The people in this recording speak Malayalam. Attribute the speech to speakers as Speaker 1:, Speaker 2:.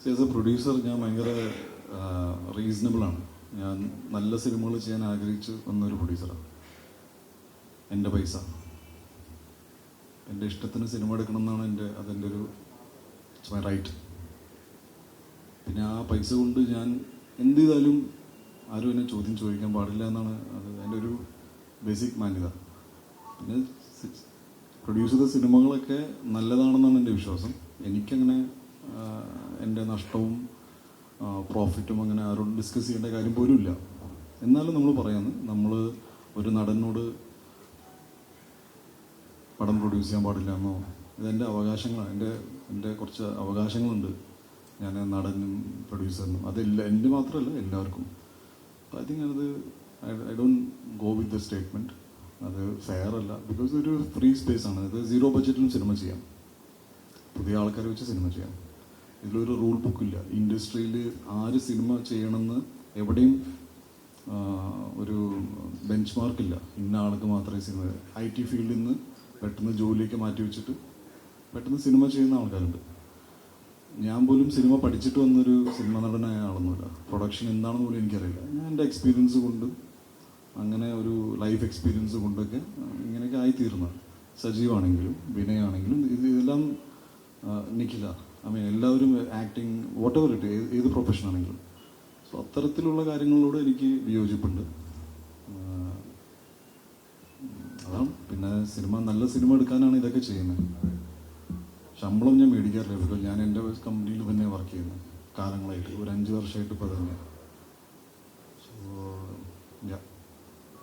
Speaker 1: ആസ് എ പ്രൊഡ്യൂസർ ഞാൻ ഭയങ്കര റീസണബിളാണ്. ഞാൻ നല്ല സിനിമകൾ ചെയ്യാൻ ആഗ്രഹിച്ച് വന്നൊരു പ്രൊഡ്യൂസറാണ്. എൻ്റെ പൈസ, എൻ്റെ ഇഷ്ടത്തിന് സിനിമ എടുക്കണം എന്നാണ് അതെൻ്റെ ഒരു മൈ റൈറ്റ്. പിന്നെ ആ പൈസ കൊണ്ട് ഞാൻ എന്ത് ചെയ്താലും ആരും എന്നെ ചോദ്യം ചോദിക്കാൻ പാടില്ല എന്നാണ് എൻ്റെ ഒരു ബേസിക് മാന്യത. പിന്നെ പ്രൊഡ്യൂസ് ചെയ്ത സിനിമകളൊക്കെ നല്ലതാണെന്നാണ് എൻ്റെ വിശ്വാസം. എനിക്കങ്ങനെ എൻ്റെ നഷ്ടവും പ്രോഫിറ്റും അങ്ങനെ ആരോടും ഡിസ്കസ് ചെയ്യേണ്ട കാര്യം പോലും ഇല്ല. എന്നാലും നമ്മൾ പറയുന്നത്, നമ്മൾ ഒരു നടനോട് പടം പ്രൊഡ്യൂസ് ചെയ്യാൻ പാടില്ല എന്നോ, ഇതെൻ്റെ അവകാശങ്ങളാണ്. എൻ്റെ കുറച്ച് അവകാശങ്ങളുണ്ട് ഞാൻ നടനും പ്രൊഡ്യൂസറിനും. അതില്ല, എൻ്റെ മാത്രമല്ല എല്ലാവർക്കും. ഐ തിങ്ക് അത് I don't go with the statement. അത് ഫെയർ അല്ല. ബിക്കോസ് ഒരു ഫ്രീ സ്പേസ് ആണ് ഇത്. 0 ബഡ്ജറ്റിലും സിനിമ ചെയ്യാം, പുതിയ ആൾക്കാരെ വെച്ച് സിനിമ ചെയ്യാം. ഇതിലൊരു റൂൾ ബുക്കില്ല. ഇൻഡസ്ട്രിയിൽ ആര് സിനിമ ചെയ്യണമെന്ന് എവിടെയും ഒരു ബെഞ്ച് മാർക്കില്ല. ഇന്ന ആൾക്ക് മാത്രമേ സിനിമ. IT ഫീൽഡിൽ നിന്ന് പെട്ടെന്ന് ജോലിയൊക്കെ മാറ്റി വെച്ചിട്ട് പെട്ടെന്ന് സിനിമ ചെയ്യുന്ന ആൾക്കാരുണ്ട്. ഞാൻ പോലും സിനിമ പഠിച്ചിട്ട് വന്നൊരു സിനിമ നടനായ ആളൊന്നുമില്ല. പ്രൊഡക്ഷൻ എന്താണെന്ന് പോലും എനിക്കറിയില്ല. ഞാൻ എൻ്റെ എക്സ്പീരിയൻസ് കൊണ്ട്, അങ്ങനെ ഒരു ലൈഫ് എക്സ്പീരിയൻസ് കൊണ്ടൊക്കെ ഇങ്ങനെയൊക്കെ ആയിത്തീർന്ന. സജീവാണെങ്കിലും വിനയാണെങ്കിലും ഇതെല്ലാം നിഖില, എല്ലാവരും ആക്ടിങ്, വാട്ട് എവർ ഇട്ട്, ഏത് പ്രൊഫഷനാണെങ്കിലും. സോ അത്തരത്തിലുള്ള കാര്യങ്ങളോട് എനിക്ക് വിയോജിപ്പുണ്ട്. അതാണ്. പിന്നെ നല്ല സിനിമ എടുക്കാനാണ് ഇതൊക്കെ ചെയ്യുന്നത്. ശമ്പളം ഞാൻ മേടിക്കാറില്ല. ബിക്കോസ് ഞാൻ എൻ്റെ കമ്പനിയിൽ തന്നെ വർക്ക് ചെയ്യുന്നു കാലങ്ങളായിട്ട്, ഒരു 5 വർഷമായിട്ട് ഇപ്പോൾ തന്നെ.